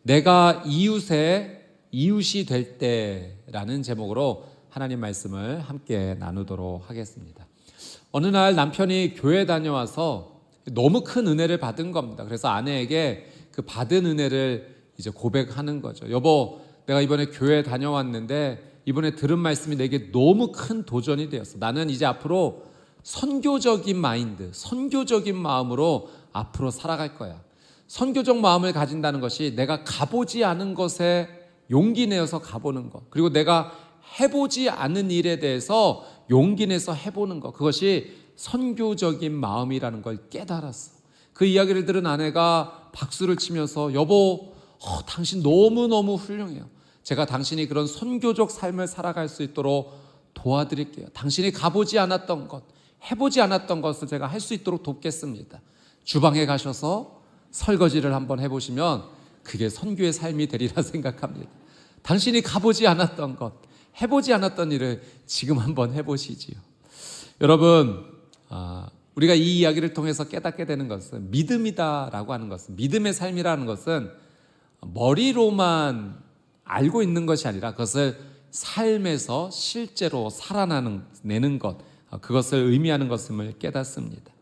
내가 이웃이 될 때라는 제목으로 하나님 말씀을 함께 나누도록 하겠습니다. 어느 날 남편이 교회 다녀와서 너무 큰 은혜를 받은 겁니다. 그래서 아내에게 그 받은 은혜를 이제 고백하는 거죠. 여보, 내가 이번에 교회 다녀왔는데 이번에 들은 말씀이 내게 너무 큰 도전이 되었어. 나는 이제 앞으로 선교적인 마인드, 선교적인 마음으로 앞으로 살아갈 거야. 선교적 마음을 가진다는 것이 내가 가보지 않은 것에 용기 내어서 가보는 것, 그리고 내가 해보지 않은 일에 대해서 용기 내서 해보는 것, 그것이 선교적인 마음이라는 걸 깨달았어. 그 이야기를 들은 아내가 박수를 치면서 여보, 당신 너무너무 훌륭해요. 제가 당신이 그런 선교적 삶을 살아갈 수 있도록 도와드릴게요. 당신이 가보지 않았던 것, 해보지 않았던 것을 제가 할 수 있도록 돕겠습니다. 주방에 가셔서 설거지를 한번 해보시면 그게 선교의 삶이 되리라 생각합니다. 당신이 가보지 않았던 것, 해보지 않았던 일을 지금 한번 해보시지요. 여러분, 우리가 이 이야기를 통해서 깨닫게 되는 것은 믿음이다라고 하는 것은, 믿음의 삶이라는 것은 머리로만 알고 있는 것이 아니라 그것을 삶에서 실제로 살아내는 것, 그것을 의미하는 것임을 깨닫습니다.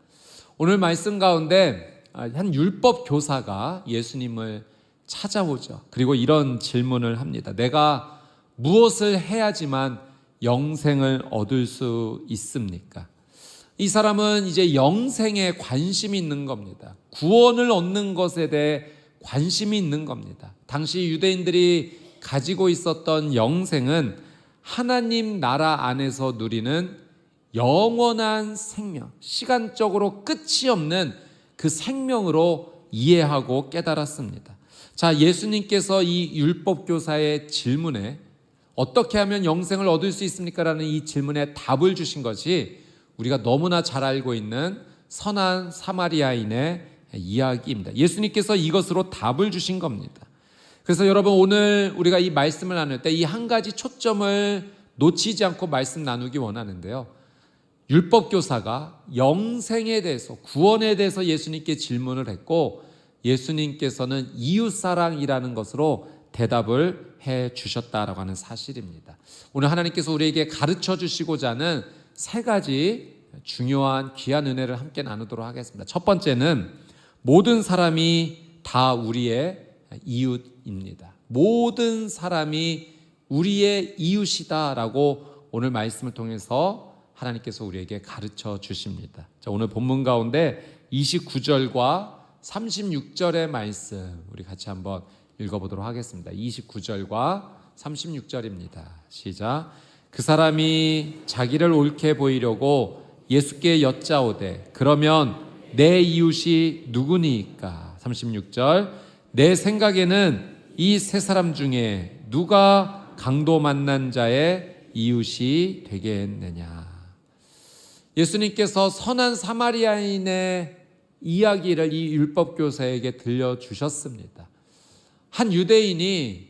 오늘 말씀 가운데 한 율법 교사가 예수님을 찾아오죠. 그리고 이런 질문을 합니다. 내가 무엇을 해야지만 영생을 얻을 수 있습니까? 이 사람은 이제 영생에 관심이 있는 겁니다. 구원을 얻는 것에 대해 관심이 있는 겁니다. 당시 유대인들이 가지고 있었던 영생은 하나님 나라 안에서 누리는 영원한 생명, 시간적으로 끝이 없는 그 생명으로 이해하고 깨달았습니다. 자, 예수님께서 이 율법교사의 질문에 어떻게 하면 영생을 얻을 수 있습니까? 라는 이 질문에 답을 주신 것이 우리가 너무나 잘 알고 있는 선한 사마리아인의 이야기입니다. 예수님께서 이것으로 답을 주신 겁니다. 그래서 여러분, 오늘 우리가 이 말씀을 나눌 때 이 한 가지 초점을 놓치지 않고 말씀 나누기 원하는데요. 율법교사가 영생에 대해서, 구원에 대해서 예수님께 질문을 했고 예수님께서는 이웃사랑이라는 것으로 대답을 해 주셨다라고 하는 사실입니다. 오늘 하나님께서 우리에게 가르쳐 주시고자 하는 세 가지 중요한 귀한 은혜를 함께 나누도록 하겠습니다. 첫 번째는 모든 사람이 다 우리의 이웃입니다. 모든 사람이 우리의 이웃이다라고 오늘 말씀을 통해서 하나님께서 우리에게 가르쳐 주십니다. 자, 오늘 본문 가운데 29절과 36절의 말씀 우리 같이 한번 읽어보도록 하겠습니다. 29절과 36절입니다. 시작. 그 사람이 자기를 옳게 보이려고 예수께 여짜오되 그러면 내 이웃이 누구니까? 36절. 내 생각에는 이 세 사람 중에 누가 강도 만난 자의 이웃이 되겠느냐? 예수님께서 선한 사마리아인의 이야기를 이 율법교사에게 들려주셨습니다. 한 유대인이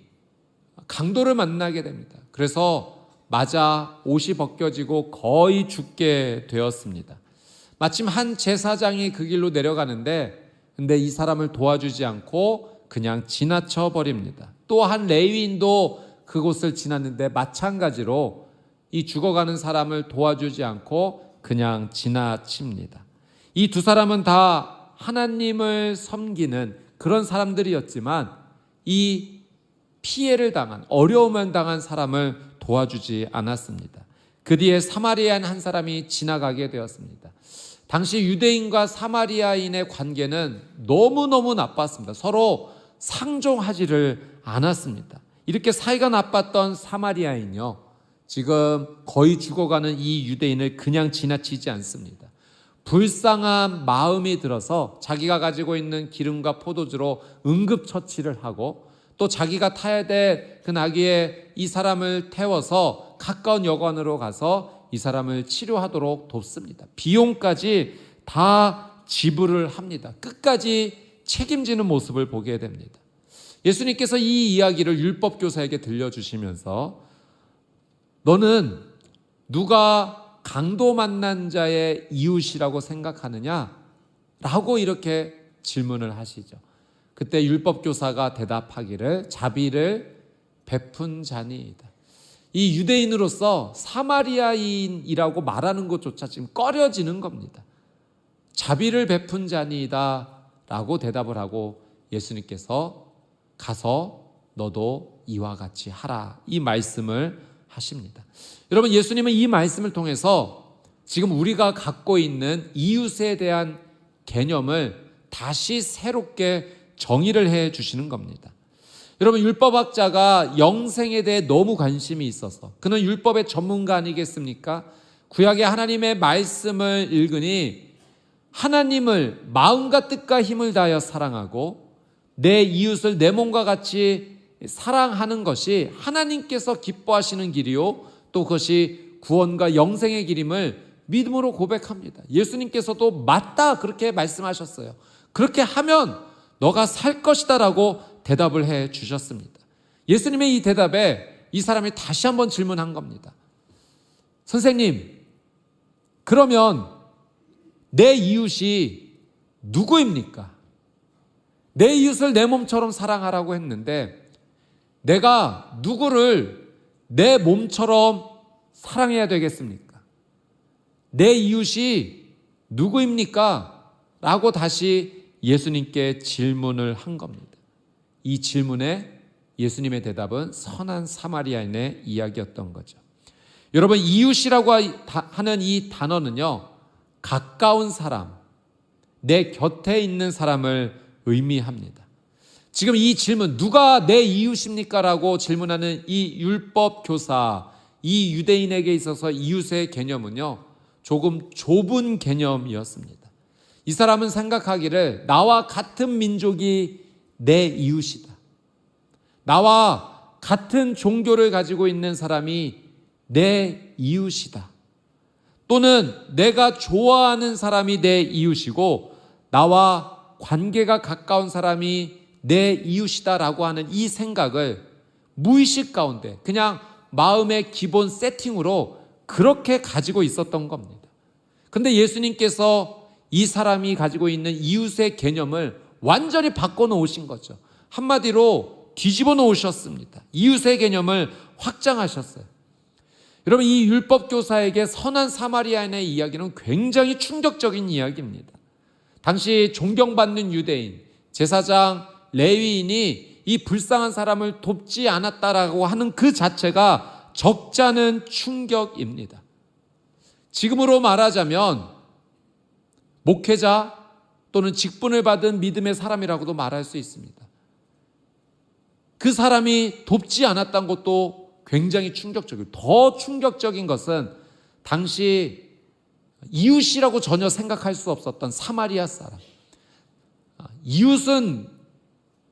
강도를 만나게 됩니다. 그래서 맞아 옷이 벗겨지고 거의 죽게 되었습니다. 마침 한 제사장이 그 길로 내려가는데 근데 이 사람을 도와주지 않고 그냥 지나쳐 버립니다. 또 한 레위인도 그곳을 지났는데 마찬가지로 이 죽어가는 사람을 도와주지 않고 그냥 지나칩니다. 이 두 사람은 다 하나님을 섬기는 그런 사람들이었지만 이 피해를 당한, 어려움을 당한 사람을 도와주지 않았습니다. 그 뒤에 사마리아인 한 사람이 지나가게 되었습니다. 당시 유대인과 사마리아인의 관계는 너무너무 나빴습니다. 서로 상종하지를 않았습니다. 이렇게 사이가 나빴던 사마리아인요, 지금 거의 죽어가는 이 유대인을 그냥 지나치지 않습니다. 불쌍한 마음이 들어서 자기가 가지고 있는 기름과 포도주로 응급처치를 하고 또 자기가 타야 될 그 나귀에 이 사람을 태워서 가까운 여관으로 가서 이 사람을 치료하도록 돕습니다. 비용까지 다 지불을 합니다. 끝까지 책임지는 모습을 보게 됩니다. 예수님께서 이 이야기를 율법교사에게 들려주시면서 너는 누가 강도 만난 자의 이웃이라고 생각하느냐? 라고 이렇게 질문을 하시죠. 그때 율법교사가 대답하기를 자비를 베푼 자니이다. 이 유대인으로서 사마리아인이라고 말하는 것조차 지금 꺼려지는 겁니다. 자비를 베푼 자니이다 라고 대답을 하고 예수님께서 가서 너도 이와 같이 하라, 이 말씀을 하십니다. 여러분, 예수님은 이 말씀을 통해서 지금 우리가 갖고 있는 이웃에 대한 개념을 다시 새롭게 정의를 해 주시는 겁니다. 여러분, 율법학자가 영생에 대해 너무 관심이 있어서, 그는 율법의 전문가 아니겠습니까? 구약의 하나님의 말씀을 읽으니 하나님을 마음과 뜻과 힘을 다하여 사랑하고 내 이웃을 내 몸과 같이 사랑하는 것이 하나님께서 기뻐하시는 길이요, 또 그것이 구원과 영생의 길임을 믿음으로 고백합니다. 예수님께서도 맞다, 그렇게 말씀하셨어요. 그렇게 하면 너가 살 것이다 라고 대답을 해 주셨습니다. 예수님의 이 대답에 이 사람이 다시 한번 질문한 겁니다. 선생님, 그러면 내 이웃이 누구입니까? 내 이웃을 내 몸처럼 사랑하라고 했는데 내가 누구를 내 몸처럼 사랑해야 되겠습니까? 내 이웃이 누구입니까? 라고 다시 예수님께 질문을 한 겁니다. 이 질문에 예수님의 대답은 선한 사마리아인의 이야기였던 거죠. 여러분, 이웃이라고 하는 이 단어는요, 가까운 사람, 내 곁에 있는 사람을 의미합니다. 지금 이 질문, 누가 내 이웃입니까? 라고 질문하는 이 율법 교사, 이 유대인에게 있어서 이웃의 개념은요, 조금 좁은 개념이었습니다. 이 사람은 생각하기를 나와 같은 민족이 내 이웃이다. 나와 같은 종교를 가지고 있는 사람이 내 이웃이다. 또는 내가 좋아하는 사람이 내 이웃이고 나와 관계가 가까운 사람이 내 이웃이다라고 하는 이 생각을 무의식 가운데 그냥 마음의 기본 세팅으로 그렇게 가지고 있었던 겁니다. 그런데 예수님께서 이 사람이 가지고 있는 이웃의 개념을 완전히 바꿔놓으신 거죠. 한마디로 뒤집어 놓으셨습니다. 이웃의 개념을 확장하셨어요. 여러분, 이 율법교사에게 선한 사마리아인의 이야기는 굉장히 충격적인 이야기입니다. 당시 존경받는 유대인, 제사장, 레위인이 이 불쌍한 사람을 돕지 않았다라고 하는 그 자체가 적잖은 충격입니다. 지금으로 말하자면 목회자 또는 직분을 받은 믿음의 사람이라고도 말할 수 있습니다. 그 사람이 돕지 않았다는 것도 굉장히 충격적이고, 더 충격적인 것은 당시 이웃이라고 전혀 생각할 수 없었던 사마리아 사람. 이웃은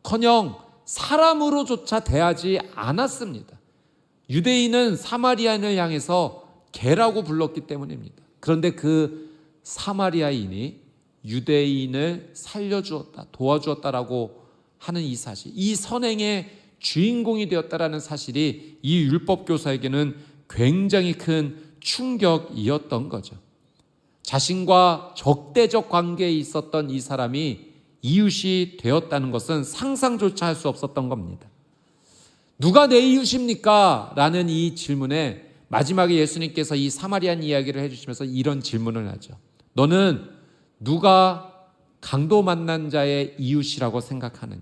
커녕 사람으로조차 대하지 않았습니다. 유대인은 사마리아인을 향해서 개라고 불렀기 때문입니다. 그런데 그 사마리아인이 유대인을 살려주었다, 도와주었다라고 하는 이 사실, 이 선행의 주인공이 되었다라는 사실이 이 율법교사에게는 굉장히 큰 충격이었던 거죠. 자신과 적대적 관계에 있었던 이 사람이 이웃이 되었다는 것은 상상조차 할 수 없었던 겁니다. 누가 내 이웃입니까? 라는 이 질문에 마지막에 예수님께서 이 사마리안 이야기를 해주시면서 이런 질문을 하죠. 너는 누가 강도 만난 자의 이웃이라고 생각하느냐?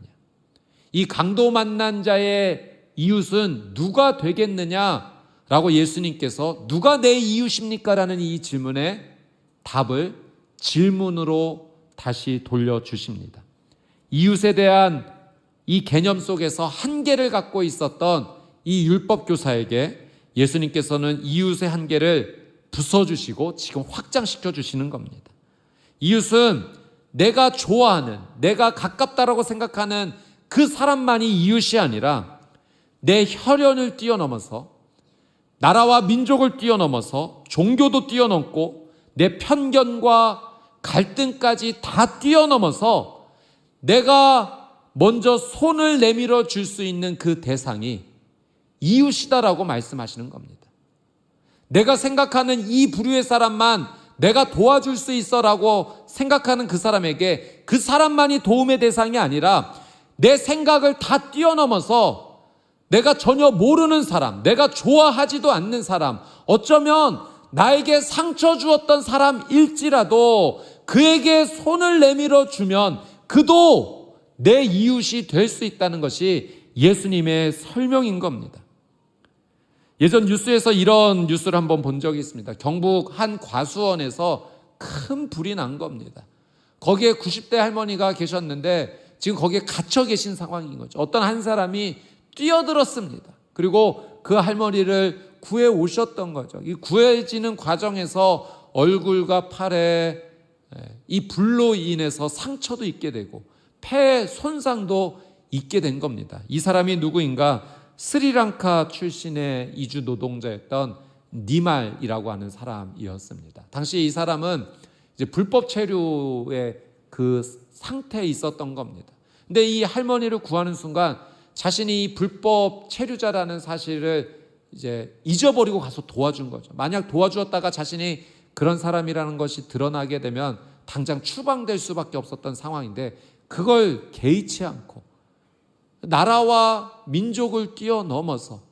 이 강도 만난 자의 이웃은 누가 되겠느냐라고 예수님께서 누가 내 이웃입니까? 라는 이 질문에 답을 질문으로 다시 돌려주십니다. 이웃에 대한 이 개념 속에서 한계를 갖고 있었던 이 율법교사에게 예수님께서는 이웃의 한계를 부숴주시고 지금 확장시켜 주시는 겁니다. 이웃은 내가 좋아하는, 내가 가깝다라고 생각하는 그 사람만이 이웃이 아니라 내 혈연을 뛰어넘어서, 나라와 민족을 뛰어넘어서, 종교도 뛰어넘고 내 편견과 갈등까지 다 뛰어넘어서 내가 먼저 손을 내밀어 줄 수 있는 그 대상이 이웃이다라고 말씀하시는 겁니다. 내가 생각하는 이 부류의 사람만 내가 도와줄 수 있어라고 생각하는 그 사람에게 그 사람만이 도움의 대상이 아니라 내 생각을 다 뛰어넘어서 내가 전혀 모르는 사람, 내가 좋아하지도 않는 사람, 어쩌면 나에게 상처 주었던 사람일지라도 그에게 손을 내밀어 주면 그도 내 이웃이 될 수 있다는 것이 예수님의 설명인 겁니다. 예전 뉴스에서 이런 뉴스를 한번 본 적이 있습니다. 경북 한 과수원에서 큰 불이 난 겁니다. 거기에 90대 할머니가 계셨는데 지금 거기에 갇혀 계신 상황인 거죠. 어떤 한 사람이 뛰어들었습니다. 그리고 그 할머니를 구해 오셨던 거죠. 이 구해지는 과정에서 얼굴과 팔에 이 불로 인해서 상처도 입게 되고 폐 손상도 입게 된 겁니다. 이 사람이 누구인가? 스리랑카 출신의 이주 노동자였던 니말이라고 하는 사람이었습니다. 당시 이 사람은 이제 불법 체류의 그 상태에 있었던 겁니다. 근데 이 할머니를 구하는 순간 자신이 불법 체류자라는 사실을 이제 잊어버리고 가서 도와준 거죠. 만약 도와주었다가 자신이 그런 사람이라는 것이 드러나게 되면 당장 추방될 수밖에 없었던 상황인데 그걸 개의치 않고 나라와 민족을 뛰어넘어서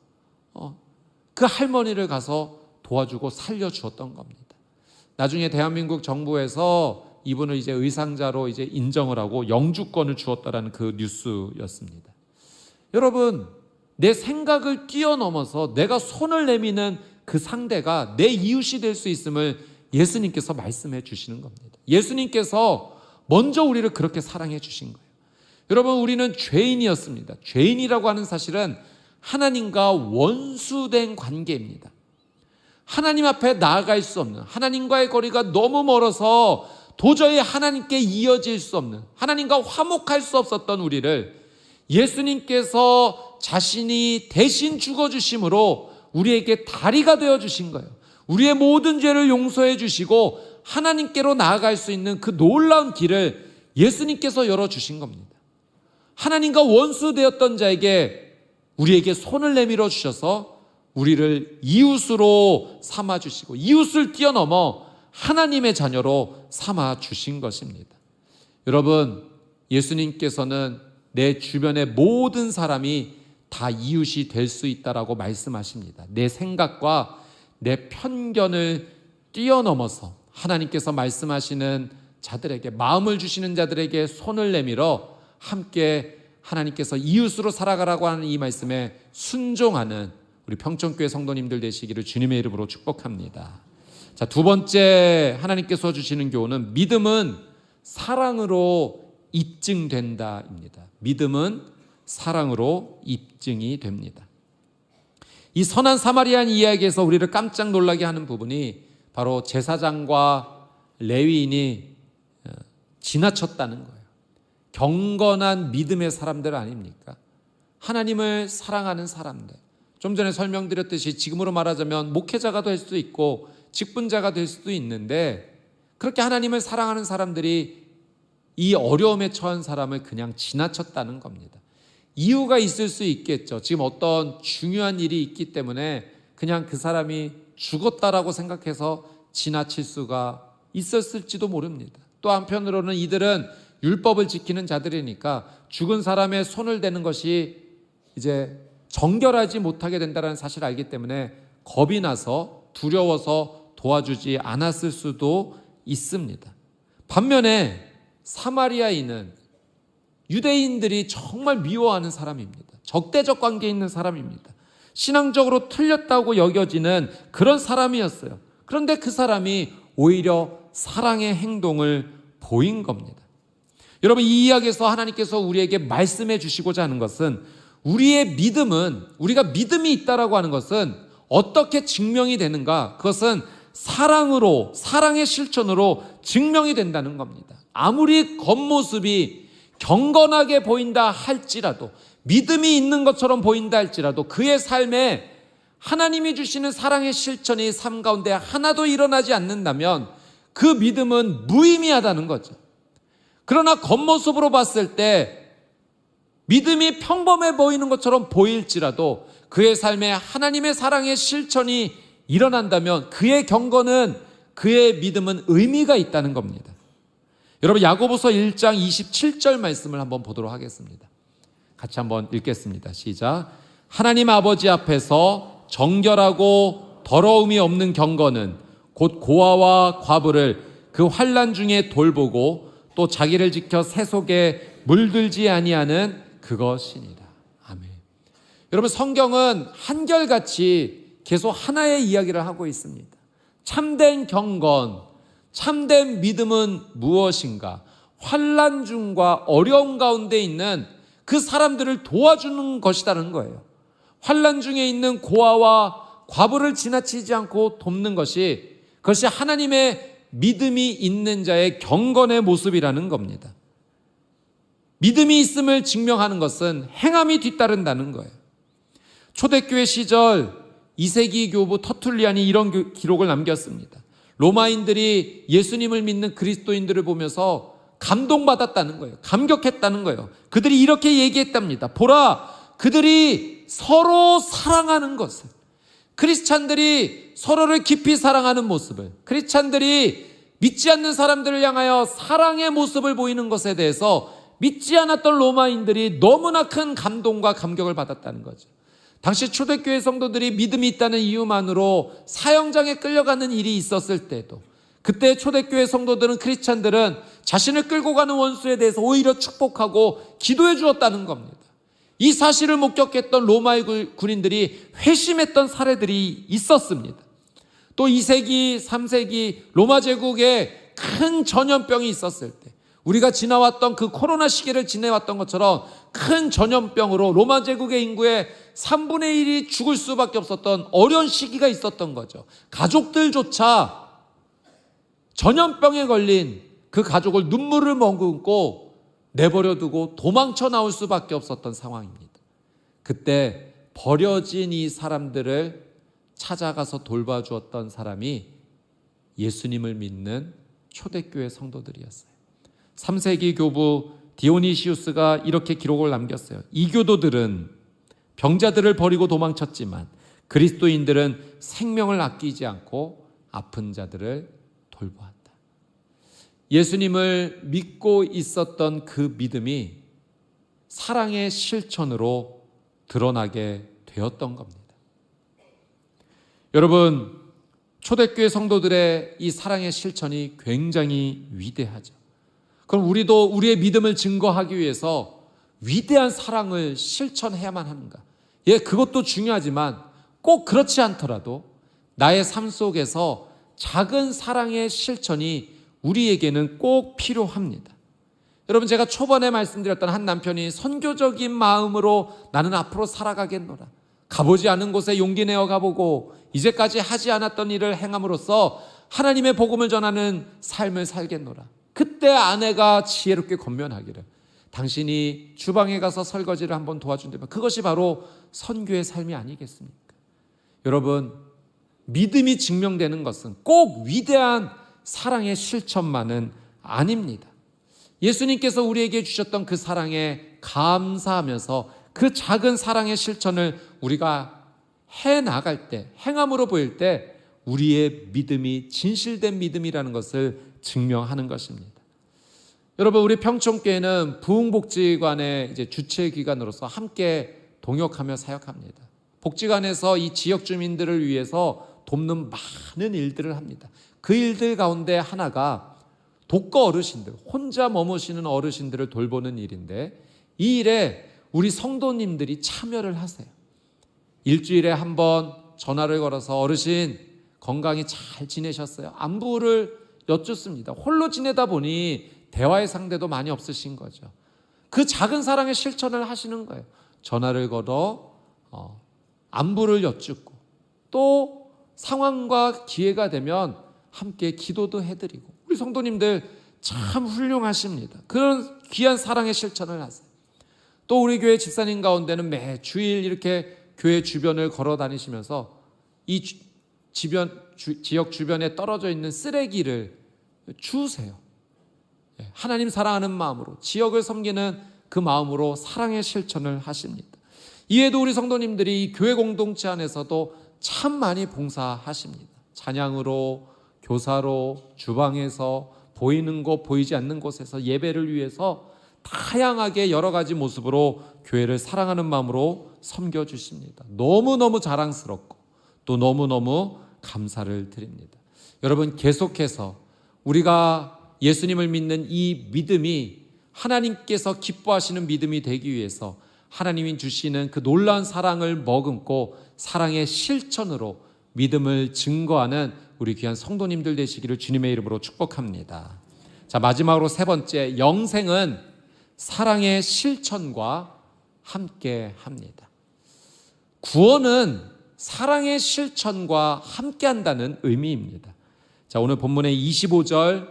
그 할머니를 가서 도와주고 살려주었던 겁니다. 나중에 대한민국 정부에서 이분을 이제 의상자로 이제 인정을 하고 영주권을 주었다라는 그 뉴스였습니다. 여러분, 내 생각을 뛰어넘어서 내가 손을 내미는 그 상대가 내 이웃이 될 수 있음을 예수님께서 말씀해 주시는 겁니다. 예수님께서 먼저 우리를 그렇게 사랑해 주신 거예요. 여러분, 우리는 죄인이었습니다. 죄인이라고 하는 사실은 하나님과 원수된 관계입니다. 하나님 앞에 나아갈 수 없는, 하나님과의 거리가 너무 멀어서 도저히 하나님께 이어질 수 없는, 하나님과 화목할 수 없었던 우리를 예수님께서 자신이 대신 죽어주심으로 우리에게 다리가 되어주신 거예요. 우리의 모든 죄를 용서해 주시고 하나님께로 나아갈 수 있는 그 놀라운 길을 예수님께서 열어주신 겁니다. 하나님과 원수되었던 자에게 우리에게 손을 내밀어 주셔서 우리를 이웃으로 삼아주시고 이웃을 뛰어넘어 하나님의 자녀로 삼아주신 것입니다. 여러분, 예수님께서는 내 주변의 모든 사람이 다 이웃이 될 수 있다라고 말씀하십니다. 내 생각과 내 편견을 뛰어넘어서 하나님께서 말씀하시는 자들에게, 마음을 주시는 자들에게 손을 내밀어 함께 하나님께서 이웃으로 살아가라고 하는 이 말씀에 순종하는 우리 평촌교회 성도님들 되시기를 주님의 이름으로 축복합니다. 자, 두 번째 하나님께서 주시는 교훈은 믿음은 사랑으로 입증된다입니다. 믿음은 사랑으로 입증이 됩니다. 이 선한 사마리안 이야기에서 우리를 깜짝 놀라게 하는 부분이 바로 제사장과 레위인이 지나쳤다는 거예요. 경건한 믿음의 사람들 아닙니까? 하나님을 사랑하는 사람들. 좀 전에 설명드렸듯이 지금으로 말하자면 목회자가 될 수도 있고 직분자가 될 수도 있는데 그렇게 하나님을 사랑하는 사람들이 이 어려움에 처한 사람을 그냥 지나쳤다는 겁니다. 이유가 있을 수 있겠죠. 지금 어떤 중요한 일이 있기 때문에 그냥 그 사람이 죽었다라고 생각해서 지나칠 수가 있었을지도 모릅니다. 또 한편으로는 이들은 율법을 지키는 자들이니까 죽은 사람의 손을 대는 것이 이제 정결하지 못하게 된다는 사실을 알기 때문에 겁이 나서 두려워서 도와주지 않았을 수도 있습니다. 반면에 사마리아인은 유대인들이 정말 미워하는 사람입니다. 적대적 관계에 있는 사람입니다. 신앙적으로 틀렸다고 여겨지는 그런 사람이었어요. 그런데 그 사람이 오히려 사랑의 행동을 보인 겁니다. 여러분, 이 이야기에서 하나님께서 우리에게 말씀해 주시고자 하는 것은 우리의 믿음은, 우리가 믿음이 있다라고 하는 것은 어떻게 증명이 되는가? 그것은 사랑으로, 사랑의 실천으로 증명이 된다는 겁니다. 아무리 겉모습이 경건하게 보인다 할지라도, 믿음이 있는 것처럼 보인다 할지라도 그의 삶에 하나님이 주시는 사랑의 실천이 삶 가운데 하나도 일어나지 않는다면 그 믿음은 무의미하다는 거죠. 그러나 겉모습으로 봤을 때 믿음이 평범해 보이는 것처럼 보일지라도 그의 삶에 하나님의 사랑의 실천이 일어난다면 그의 경건은, 그의 믿음은 의미가 있다는 겁니다. 여러분, 야고보서 1장 27절 말씀을 한번 보도록 하겠습니다. 같이 한번 읽겠습니다. 시작. 하나님 아버지 앞에서 정결하고 더러움이 없는 경건은 곧 고아와 과부를 그 환난 중에 돌보고 또 자기를 지켜 새 속에 물들지 아니하는 그것이니라. 아멘. 여러분, 성경은 한결같이 계속 하나의 이야기를 하고 있습니다. 참된 경건, 참된 믿음은 무엇인가? 환난 중과 어려움 가운데 있는 그 사람들을 도와주는 것이라는 거예요. 환난 중에 있는 고아와 과부를 지나치지 않고 돕는 것이, 그것이 하나님의 믿음이 있는 자의 경건의 모습이라는 겁니다. 믿음이 있음을 증명하는 것은 행함이 뒤따른다는 거예요. 초대교회 시절 2세기 교부 터툴리안이 이런 기록을 남겼습니다. 로마인들이 예수님을 믿는 그리스도인들을 보면서 감동받았다는 거예요. 감격했다는 거예요. 그들이 이렇게 얘기했답니다. 보라, 그들이 서로 사랑하는 것을, 크리스찬들이 서로를 깊이 사랑하는 모습을, 크리스찬들이 믿지 않는 사람들을 향하여 사랑의 모습을 보이는 것에 대해서 믿지 않았던 로마인들이 너무나 큰 감동과 감격을 받았다는 거죠. 당시 초대교회 성도들이 믿음이 있다는 이유만으로 사형장에 끌려가는 일이 있었을 때도, 그때 초대교회 성도들은, 크리스찬들은 자신을 끌고 가는 원수에 대해서 오히려 축복하고 기도해 주었다는 겁니다. 이 사실을 목격했던 로마의 군인들이 회심했던 사례들이 있었습니다. 또 2세기, 3세기 로마 제국에 큰 전염병이 있었을 때, 우리가 지나왔던 그 코로나 시기를 지내왔던 것처럼 큰 전염병으로 로마 제국의 인구의 3분의 1이 죽을 수밖에 없었던 어려운 시기가 있었던 거죠. 가족들조차 전염병에 걸린 그 가족을 눈물을 머금고 내버려두고 도망쳐 나올 수밖에 없었던 상황입니다. 그때 버려진 이 사람들을 찾아가서 돌봐주었던 사람이 예수님을 믿는 초대교회 성도들이었어요. 3세기 교부 디오니시우스가 이렇게 기록을 남겼어요. 이교도들은 병자들을 버리고 도망쳤지만 그리스도인들은 생명을 아끼지 않고 아픈 자들을 돌보았다. 예수님을 믿고 있었던 그 믿음이 사랑의 실천으로 드러나게 되었던 겁니다. 여러분, 초대교회 성도들의 이 사랑의 실천이 굉장히 위대하죠. 그럼 우리도 우리의 믿음을 증거하기 위해서 위대한 사랑을 실천해야만 하는가? 예, 그것도 중요하지만 꼭 그렇지 않더라도 나의 삶 속에서 작은 사랑의 실천이 우리에게는 꼭 필요합니다. 여러분, 제가 초반에 말씀드렸던 한 남편이 선교적인 마음으로 나는 앞으로 살아가겠노라, 가보지 않은 곳에 용기 내어 가보고 이제까지 하지 않았던 일을 행함으로써 하나님의 복음을 전하는 삶을 살겠노라. 그때 아내가 지혜롭게 권면하기를, 당신이 주방에 가서 설거지를 한번 도와준다면 그것이 바로 선교의 삶이 아니겠습니까? 여러분, 믿음이 증명되는 것은 꼭 위대한 사랑의 실천만은 아닙니다. 예수님께서 우리에게 주셨던 그 사랑에 감사하면서 그 작은 사랑의 실천을 우리가 해나갈 때, 행함으로 보일 때 우리의 믿음이 진실된 믿음이라는 것을 증명하는 것입니다. 여러분, 우리 평촌교회는 부흥복지관의 이제 주체기관으로서 함께 동역하며 사역합니다. 복지관에서 이 지역 주민들을 위해서 돕는 많은 일들을 합니다. 그 일들 가운데 하나가 독거 어르신들, 혼자 머무시는 어르신들을 돌보는 일인데, 이 일에 우리 성도님들이 참여를 하세요. 일주일에 한 번 전화를 걸어서 어르신 건강히 잘 지내셨어요? 안부를 여쭙습니다. 홀로 지내다 보니 대화의 상대도 많이 없으신 거죠. 그 작은 사랑의 실천을 하시는 거예요. 전화를 걸어 안부를 여쭙고, 또 상황과 기회가 되면 함께 기도도 해드리고, 우리 성도님들 참 훌륭하십니다. 그런 귀한 사랑의 실천을 하세요. 또 우리 교회 집사님 가운데는 매 주일 이렇게 교회 주변을 걸어 다니시면서 이 지역 주변에 떨어져 있는 쓰레기를 주우세요. 하나님 사랑하는 마음으로, 지역을 섬기는 그 마음으로 사랑의 실천을 하십니다. 이외에도 우리 성도님들이 이 교회 공동체 안에서도 참 많이 봉사하십니다. 찬양으로, 교사로, 주방에서, 보이는 곳, 보이지 않는 곳에서 예배를 위해서 다양하게 여러 가지 모습으로 교회를 사랑하는 마음으로 섬겨주십니다. 너무너무 자랑스럽고 또 너무너무 감사를 드립니다. 여러분, 계속해서 우리가 예수님을 믿는 이 믿음이 하나님께서 기뻐하시는 믿음이 되기 위해서 하나님이 주시는 그 놀라운 사랑을 머금고 사랑의 실천으로 믿음을 증거하는 우리 귀한 성도님들 되시기를 주님의 이름으로 축복합니다. 자, 마지막으로 세 번째, 영생은 사랑의 실천과 함께 합니다. 구원은 사랑의 실천과 함께 한다는 의미입니다. 자, 오늘 본문의 25절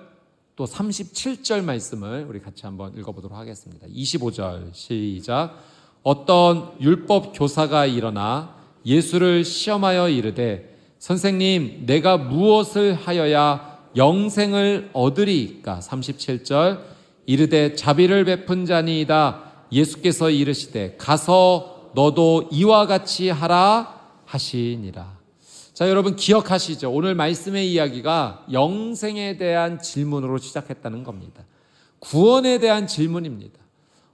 또 37절 말씀을 우리 같이 한번 읽어보도록 하겠습니다. 25절 시작. 어떤 율법 교사가 일어나 예수를 시험하여 이르되 선생님, 내가 무엇을 하여야 영생을 얻으리이까? 37절 이르되 자비를 베푼 자니이다. 예수께서 이르시되 가서 너도 이와 같이 하라 하시니라. 자, 여러분 기억하시죠? 오늘 말씀의 이야기가 영생에 대한 질문으로 시작했다는 겁니다. 구원에 대한 질문입니다.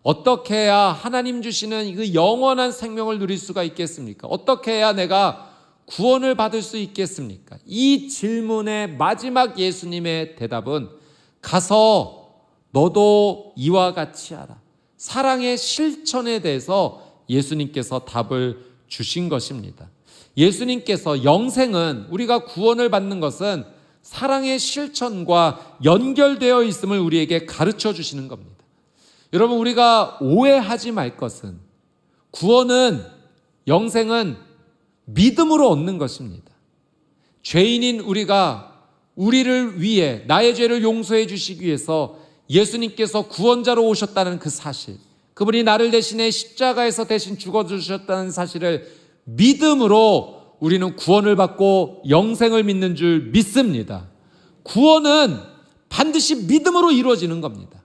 어떻게 해야 하나님 주시는 그 영원한 생명을 누릴 수가 있겠습니까? 어떻게 해야 내가 구원을 받을 수 있겠습니까? 이 질문의 마지막 예수님의 대답은 가서 너도 이와 같이 하라. 사랑의 실천에 대해서 예수님께서 답을 주신 것입니다. 예수님께서 영생은, 우리가 구원을 받는 것은 사랑의 실천과 연결되어 있음을 우리에게 가르쳐 주시는 겁니다. 여러분, 우리가 오해하지 말 것은 구원은, 영생은 믿음으로 얻는 것입니다. 죄인인 우리를 위해 나의 죄를 용서해 주시기 위해서 예수님께서 구원자로 오셨다는 그 사실, 그분이 나를 대신해 십자가에서 대신 죽어주셨다는 사실을 믿음으로 우리는 구원을 받고 영생을 믿는 줄 믿습니다. 구원은 반드시 믿음으로 이루어지는 겁니다.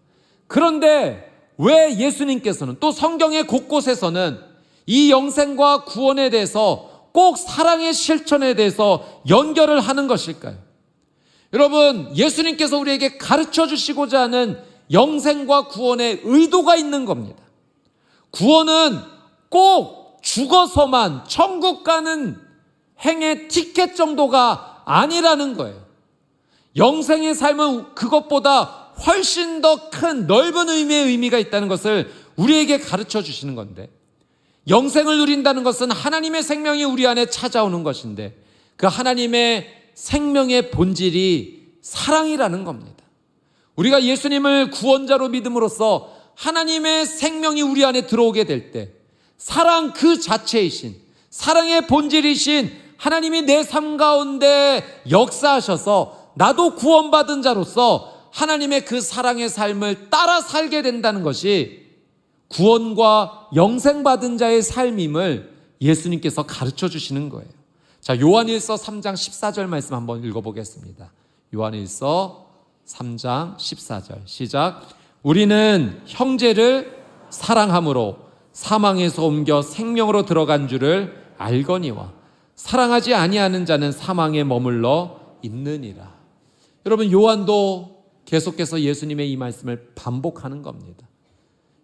그런데 왜 예수님께서는 또 성경의 곳곳에서는 이 영생과 구원에 대해서 꼭 사랑의 실천에 대해서 연결을 하는 것일까요? 여러분, 예수님께서 우리에게 가르쳐 주시고자 하는 영생과 구원의 의도가 있는 겁니다. 구원은 꼭 죽어서만 천국 가는 행의 티켓 정도가 아니라는 거예요. 영생의 삶은 그것보다 훨씬 더 큰 넓은 의미의 의미가 있다는 것을 우리에게 가르쳐 주시는 건데, 영생을 누린다는 것은 하나님의 생명이 우리 안에 찾아오는 것인데 그 하나님의 생명의 본질이 사랑이라는 겁니다. 우리가 예수님을 구원자로 믿음으로써 하나님의 생명이 우리 안에 들어오게 될 때 사랑 그 자체이신, 사랑의 본질이신 하나님이 내 삶 가운데 역사하셔서 나도 구원받은 자로서 하나님의 그 사랑의 삶을 따라 살게 된다는 것이 구원과 영생받은 자의 삶임을 예수님께서 가르쳐 주시는 거예요. 자, 요한일서 3장 14절 말씀 한번 읽어보겠습니다. 요한일서 3장 14절 시작. 우리는 형제를 사랑함으로 사망에서 옮겨 생명으로 들어간 줄을 알거니와 사랑하지 아니하는 자는 사망에 머물러 있느니라. 여러분, 요한도 계속해서 예수님의 이 말씀을 반복하는 겁니다.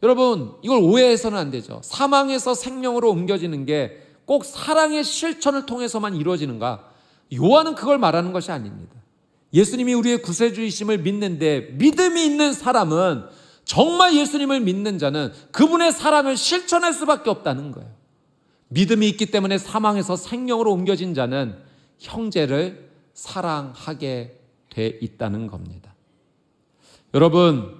여러분, 이걸 오해해서는 안 되죠. 사망에서 생명으로 옮겨지는 게 꼭 사랑의 실천을 통해서만 이루어지는가? 요한은 그걸 말하는 것이 아닙니다. 예수님이 우리의 구세주이심을 믿는데 믿음이 있는 사람은, 정말 예수님을 믿는 자는 그분의 사랑을 실천할 수밖에 없다는 거예요. 믿음이 있기 때문에 사망에서 생명으로 옮겨진 자는 형제를 사랑하게 돼 있다는 겁니다. 여러분,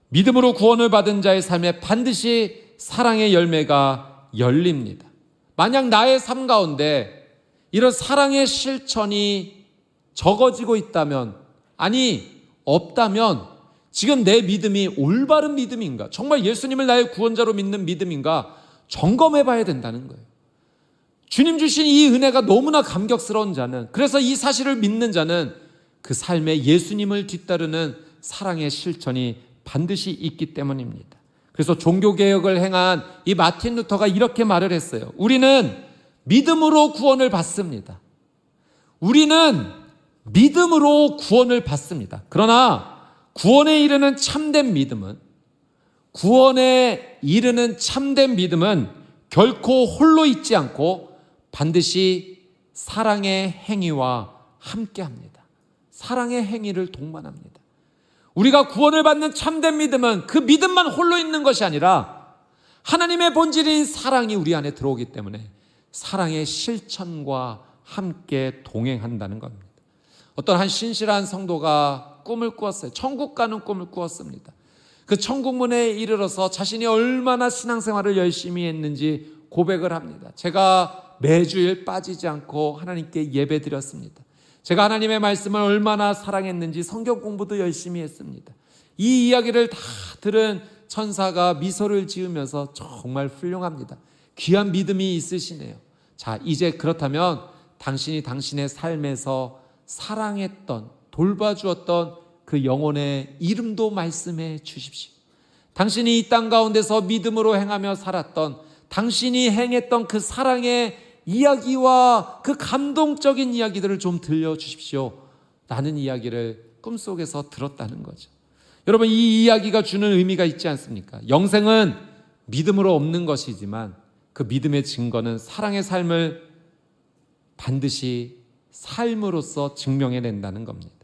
믿음으로 구원을 받은 자의 삶에 반드시 사랑의 열매가 열립니다. 만약 나의 삶 가운데 이런 사랑의 실천이 적어지고 있다면, 아니 없다면 지금 내 믿음이 올바른 믿음인가, 정말 예수님을 나의 구원자로 믿는 믿음인가 점검해 봐야 된다는 거예요. 주님 주신 이 은혜가 너무나 감격스러운 자는, 그래서 이 사실을 믿는 자는 그 삶에 예수님을 뒤따르는 사랑의 실천이 반드시 있기 때문입니다. 그래서 종교개혁을 행한 이 마틴 루터가 이렇게 말을 했어요. 우리는 믿음으로 구원을 받습니다. 우리는 믿음으로 구원을 받습니다. 그러나 구원에 이르는 참된 믿음은 구원에 이르는 참된 믿음은 결코 홀로 있지 않고 반드시 사랑의 행위와 함께합니다. 사랑의 행위를 동반합니다. 우리가 구원을 받는 참된 믿음은 그 믿음만 홀로 있는 것이 아니라 하나님의 본질인 사랑이 우리 안에 들어오기 때문에 사랑의 실천과 함께 동행한다는 겁니다. 어떤 한 신실한 성도가 꿈을 꾸었어요. 천국 가는 꿈을 꾸었습니다. 그 천국 문에 이르러서 자신이 얼마나 신앙생활을 열심히 했는지 고백을 합니다. 제가 매주일 빠지지 않고 하나님께 예배드렸습니다. 제가 하나님의 말씀을 얼마나 사랑했는지 성경 공부도 열심히 했습니다. 이 이야기를 다 들은 천사가 미소를 지으면서 정말 훌륭합니다. 귀한 믿음이 있으시네요. 자, 이제 그렇다면 당신이 당신의 삶에서 사랑했던, 돌봐주었던 그 영혼의 이름도 말씀해 주십시오. 당신이 이 땅 가운데서 믿음으로 행하며 살았던, 당신이 행했던 그 사랑의 이야기와 그 감동적인 이야기들을 좀 들려주십시오. 라는 이야기를 꿈속에서 들었다는 거죠. 여러분, 이 이야기가 주는 의미가 있지 않습니까? 영생은 믿음으로 없는 것이지만 그 믿음의 증거는 사랑의 삶을 반드시 삶으로서 증명해낸다는 겁니다.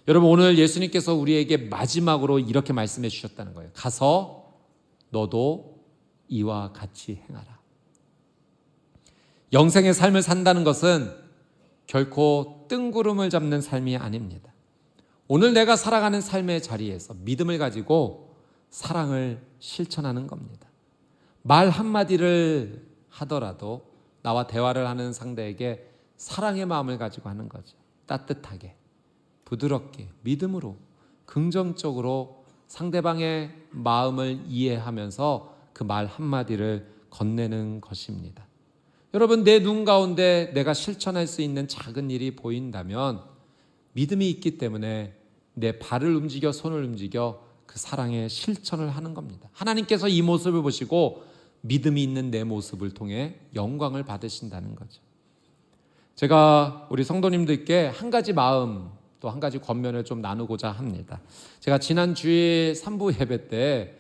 여러분, 오늘 예수님께서 우리에게 마지막으로 이렇게 말씀해 주셨다는 거예요. 가서 너도 이와 같이 행하라. 영생의 삶을 산다는 것은 결코 뜬구름을 잡는 삶이 아닙니다. 오늘 내가 살아가는 삶의 자리에서 믿음을 가지고 사랑을 실천하는 겁니다. 말 한마디를 하더라도 나와 대화를 하는 상대에게 사랑의 마음을 가지고 하는 거죠. 따뜻하게, 부드럽게, 믿음으로, 긍정적으로 상대방의 마음을 이해하면서 그 말 한마디를 건네는 것입니다. 여러분, 내 눈 가운데 내가 실천할 수 있는 작은 일이 보인다면 믿음이 있기 때문에 내 발을 움직여 손을 움직여 그 사랑의 실천을 하는 겁니다. 하나님께서 이 모습을 보시고 믿음이 있는 내 모습을 통해 영광을 받으신다는 거죠. 제가 우리 성도님들께 한 가지 마음, 또 한 가지 권면을 좀 나누고자 합니다. 제가 지난 주일 3부 예배 때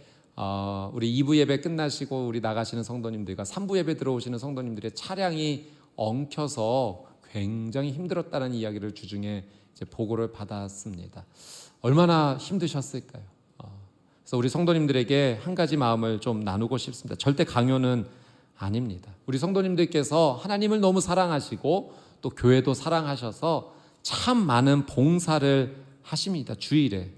우리 2부 예배 끝나시고 우리 나가시는 성도님들과 3부 예배 들어오시는 성도님들의 차량이 엉켜서 굉장히 힘들었다는 이야기를 주중에 이제 보고를 받았습니다. 얼마나 힘드셨을까요? 그래서 우리 성도님들에게 한 가지 마음을 좀 나누고 싶습니다. 절대 강요는 아닙니다. 우리 성도님들께서 하나님을 너무 사랑하시고 또 교회도 사랑하셔서 참 많은 봉사를 하십니다. 주일에.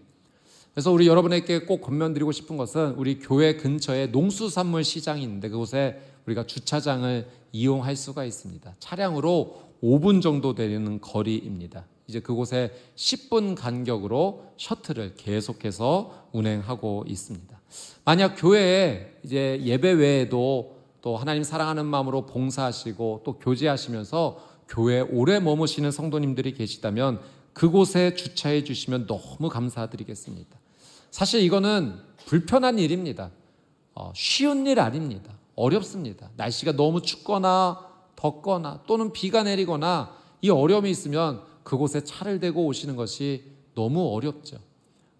그래서 우리 여러분에게 꼭 권면드리고 싶은 것은 우리 교회 근처에 농수산물 시장이 있는데 그곳에 우리가 주차장을 이용할 수가 있습니다. 차량으로 5분 정도 되는 거리입니다. 이제 그곳에 10분 간격으로 셔틀을 계속해서 운행하고 있습니다. 만약 교회에 이제 예배 외에도 또 하나님 사랑하는 마음으로 봉사하시고 또 교제하시면서 교회에 오래 머무시는 성도님들이 계시다면 그곳에 주차해 주시면 너무 감사드리겠습니다. 사실 이거는 불편한 일입니다. 쉬운 일 아닙니다. 어렵습니다. 날씨가 너무 춥거나 덥거나 또는 비가 내리거나 이 어려움이 있으면 그곳에 차를 대고 오시는 것이 너무 어렵죠.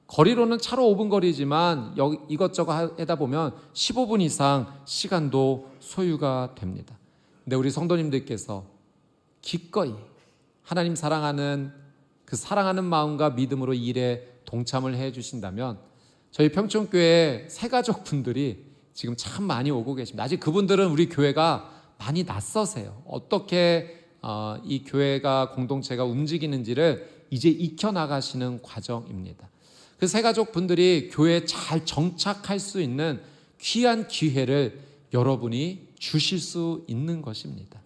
거리로는 차로 5분 거리지만 이것저것 하다 보면 15분 이상 시간도 소요가 됩니다. 근데 우리 성도님들께서 기꺼이 하나님 사랑하는 그 사랑하는 마음과 믿음으로 일에 동참을 해 주신다면 저희 평촌교회 새가족 분들이 지금 참 많이 오고 계십니다. 아직 그분들은 우리 교회가 많이 낯서세요. 어떻게 이 교회가 공동체가 움직이는지를 이제 익혀나가시는 과정입니다. 그 새가족 분들이 교회에 잘 정착할 수 있는 귀한 기회를 여러분이 주실 수 있는 것입니다.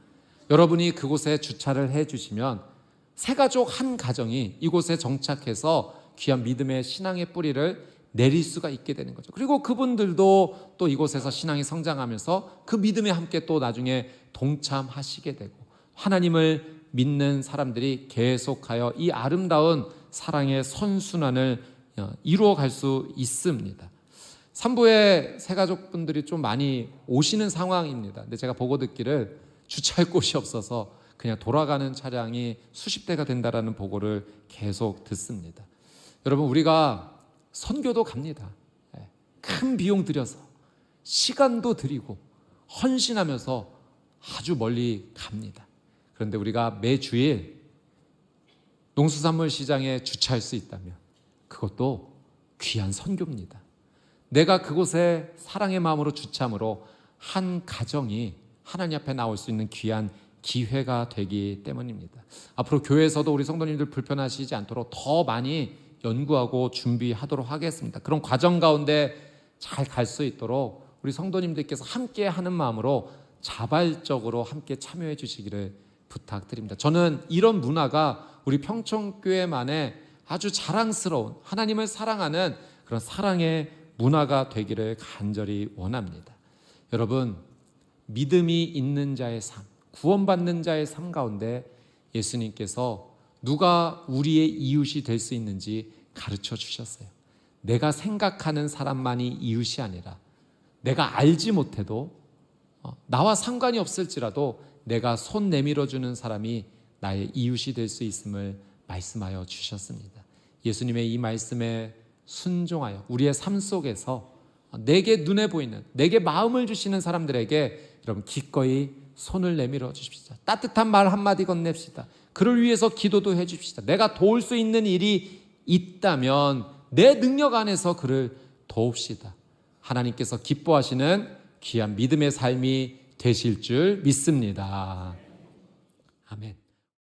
여러분이 그곳에 주차를 해 주시면 새가족 한 가정이 이곳에 정착해서 귀한 믿음의 신앙의 뿌리를 내릴 수가 있게 되는 거죠. 그리고 그분들도 또 이곳에서 신앙이 성장하면서 그 믿음에 함께 또 나중에 동참하시게 되고 하나님을 믿는 사람들이 계속하여 이 아름다운 사랑의 선순환을 이루어갈 수 있습니다. 3부에 새가족분들이 좀 많이 오시는 상황입니다. 근데 제가 보고 듣기를 주차할 곳이 없어서 그냥 돌아가는 차량이 수십 대가 된다라는 보고를 계속 듣습니다. 여러분, 우리가 선교도 갑니다. 큰 비용 들여서 시간도 들이고 헌신하면서 아주 멀리 갑니다. 그런데 우리가 매주일 농수산물 시장에 주차할 수 있다면 그것도 귀한 선교입니다. 내가 그곳에 사랑의 마음으로 주차함으로 한 가정이 하나님 앞에 나올 수 있는 귀한 기회가 되기 때문입니다. 앞으로 교회에서도 우리 성도님들 불편하시지 않도록 더 많이 연구하고 준비하도록 하겠습니다. 그런 과정 가운데 잘 갈 수 있도록 우리 성도님들께서 함께 하는 마음으로 자발적으로 함께 참여해 주시기를 부탁드립니다. 저는 이런 문화가 우리 평촌교회만의 아주 자랑스러운 하나님을 사랑하는 그런 사랑의 문화가 되기를 간절히 원합니다. 여러분, 믿음이 있는 자의 삶, 구원받는 자의 삶 가운데 예수님께서 누가 우리의 이웃이 될 수 있는지 가르쳐 주셨어요. 내가 생각하는 사람만이 이웃이 아니라 내가 알지 못해도 나와 상관이 없을지라도 내가 손 내밀어 주는 사람이 나의 이웃이 될 수 있음을 말씀하여 주셨습니다. 예수님의 이 말씀에 순종하여 우리의 삶 속에서 내게 눈에 보이는, 내게 마음을 주시는 사람들에게 여러분 기꺼이 손을 내밀어 주십시다. 따뜻한 말 한마디 건넵시다. 그를 위해서 기도도 해 주십시다. 내가 도울 수 있는 일이 있다면 내 능력 안에서 그를 도웁시다. 하나님께서 기뻐하시는 귀한 믿음의 삶이 되실 줄 믿습니다. 아멘.